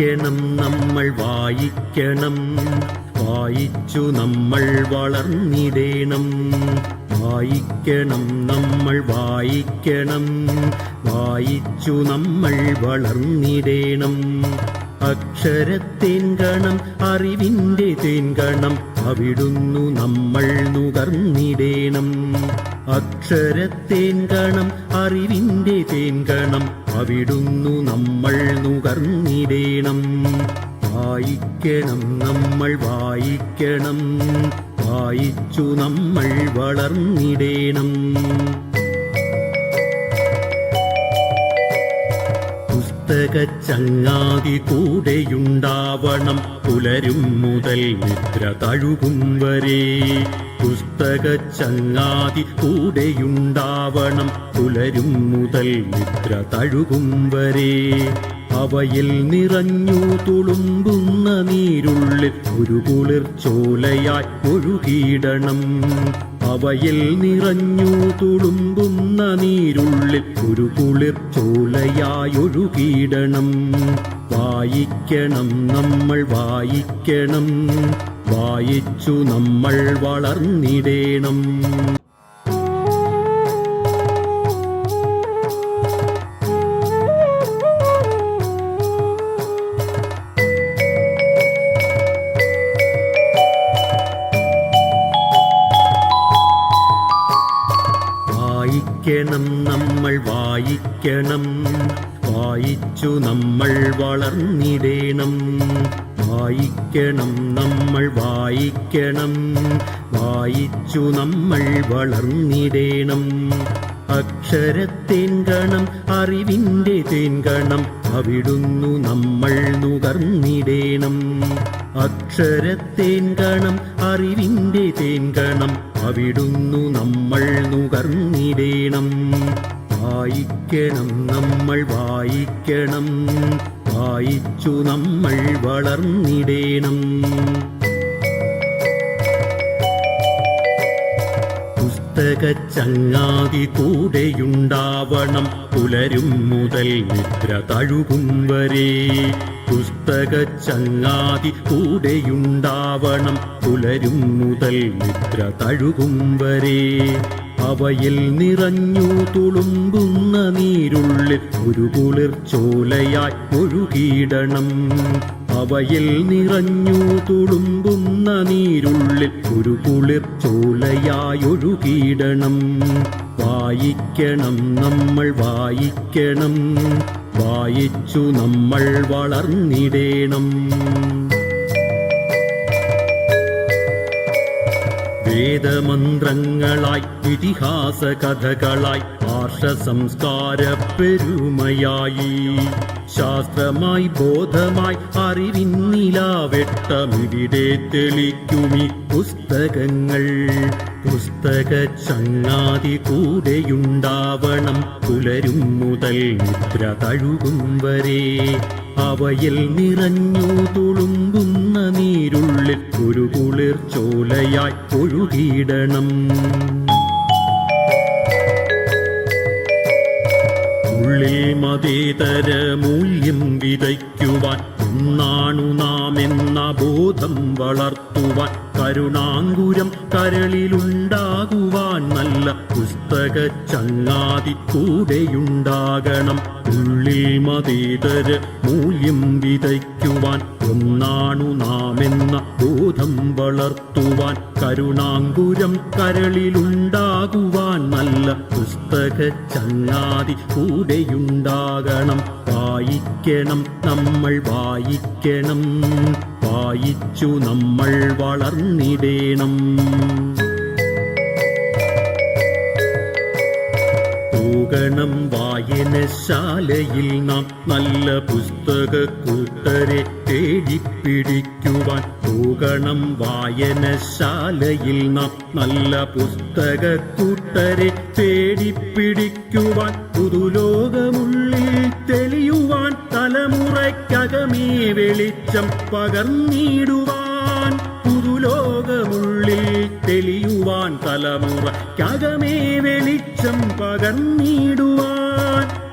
വായിക്കണം നമ്മൾ വായിക്കണം, വായിച്ചു നമ്മൾ വളർന്നിടേണം. വായിക്കണം നമ്മൾ വായിക്കണം, വായിച്ചു നമ്മൾ വളർന്നിടേണം. അക്ഷരത്തേൻകണം അറിവിൻ്റെ തേൻകണം, അവിടുന്നു നമ്മൾ നുകർന്നിടേണം. അക്ഷരത്തേൻകണം അറിവിൻ്റെ തേൻകണം, അവിടുന്നു നമ്മൾ നുകർന്നിടേണം. വായിക്കണം നമ്മൾ വായിക്കണം, വായിച്ചു നമ്മൾ വളർന്നിടേണം. പുസ്തകച്ചങ്ങാതി കൂടെയുണ്ടാവണം, പുലരും മുതൽ നിദ്ര തഴുകും വരെ. പുസ്തകച്ചങ്ങാതി കൂടെയുണ്ടാവണം, പുലരും മുതൽ നിദ്ര തഴുകും വരെ. അവയിൽ നിറഞ്ഞു തുളുമ്പുന്ന നീരുള്ളിൽ ഒരു കുളിർച്ചോലയായി ഒഴുകിയിടണം. അവയിൽ നിറഞ്ഞു തുളുമ്പുന്ന നീരുള്ളിൽ ഒരു കുളിർച്ചോലയായി ഒഴുകിയിടണം. വായിക്കണം നമ്മൾ വായിക്കണം, വായിച്ചു നമ്മൾ വളർന്നിടേണം. വായിക്കണം നമ്മൾ വായിക്കണം, വായിച്ചു നമ്മൾ വളർന്നിടേണം. വായിക്കണം നമ്മൾ വായിക്കണം, വായിച്ചു നമ്മൾ വളർന്നിടേണം. അക്ഷരത്തേൻകണം അറിവിൻ്റെ തേൻകണം, അവിടുന്നു നമ്മൾ നുകർന്നിടേണം. അക്ഷരത്തേൻകണം അറിവിൻ്റെ തേൻകണം, അവിടുന്നു നമ്മൾ നുകർന്നിടേണം. വായിക്കണം നമ്മൾ വായിക്കണം, വായിച്ചു നമ്മൾ വളർന്നിടേണം. പുസ്തകച്ചങ്ങാതി കൂടെയുണ്ടാവണം, പുലരും മുതൽ നിദ്ര തഴുകും വരെ. പുസ്തകച്ചങ്ങാതി കൂടെയുണ്ടാവണം, പുലരും മുതൽ നിദ്ര തഴുകും വരെ. അവയിൽ നിറഞ്ഞു തുളുമ്പുന്ന നീരുള്ളിൽ ഒരു കുളിർച്ചോലയായി ഒഴുകിയിടണം. അവയിൽ നിറഞ്ഞു തുളുമ്പുന്ന നീരുള്ളിൽ ഒരു കുളിർച്ചോലയായി ഒഴുകിയിടണം. വായിക്കണം നമ്മൾ വായിക്കണം, വായിച്ചു നമ്മൾ വളർന്നിടേണം. വേദമന്ത്രങ്ങളായി ഇതിഹാസ കഥകളായി ആർഷ സംസ്കാര പെരുമയായി, ശാസ്ത്രമായി ബോധമായി അറിവിന്നിലാവെട്ടമിവിടെ തെളിക്കുമി പുസ്തകങ്ങൾ. പുസ്തകച്ചങ്ങാതി കൂടെയുണ്ടാവണം, പുലരും മുതൽ നിദ്ര തഴുകും വരെ. അവയിൽ നിറഞ്ഞു തുളുമ്പുന്ന നീരുള്ളിൽ ഒരു കുളിർച്ചോലയായി ഒഴുകിയിടണം. ഉള്ളിൽ മതേതര മൂല്യം വിതയ്ക്കുവാൻ, ഒന്നാണു നാം എന്ന ബോധം വളർത്തുവാൻ, കരുണാങ്കുരം കരളിലുണ്ടാകുവാൻ നല്ല പുസ്തകച്ചങ്ങാതി കൂടെയുണ്ടാകണം. ഉള്ളിൽ മതേതര മൂല്യം വിതയ്ക്കുവാൻ, ഒന്നാണു നാം എന്ന ബോധം വളർത്തുവാൻ, കരുണാങ്കുരം കരളിലുണ്ടാകുവാൻ നല്ല പുസ്തകച്ചങ്ങാതി കൂടെയുണ്ടാകണം. വായിക്കണം നമ്മൾ വായിക്കണം, വായിച്ചു നമ്മൾ വളർന്നിടേണം. പോകണം വായനശാലയിൽ നാം നല്ല പുസ്തക കൂട്ടരെ തേടിപ്പിടിക്കുവാൻ. പോകണം വായനശാലയിൽ നാം നല്ല പുസ്തക കൂട്ടരെ തേടിപ്പിടിക്കുവാൻ. പുതുലോകമുള്ളിൽ തെളിയുവാൻ, തലമുറയ്ക്കകമേ വെളിച്ചം പകർന്നിടുവാൻ. പുതുലോകമുള്ളിൽ തെളിയുവാൻ, തലമുറയ്ക്കകമേ വെളിച്ചം പകർന്നിടുവാൻ.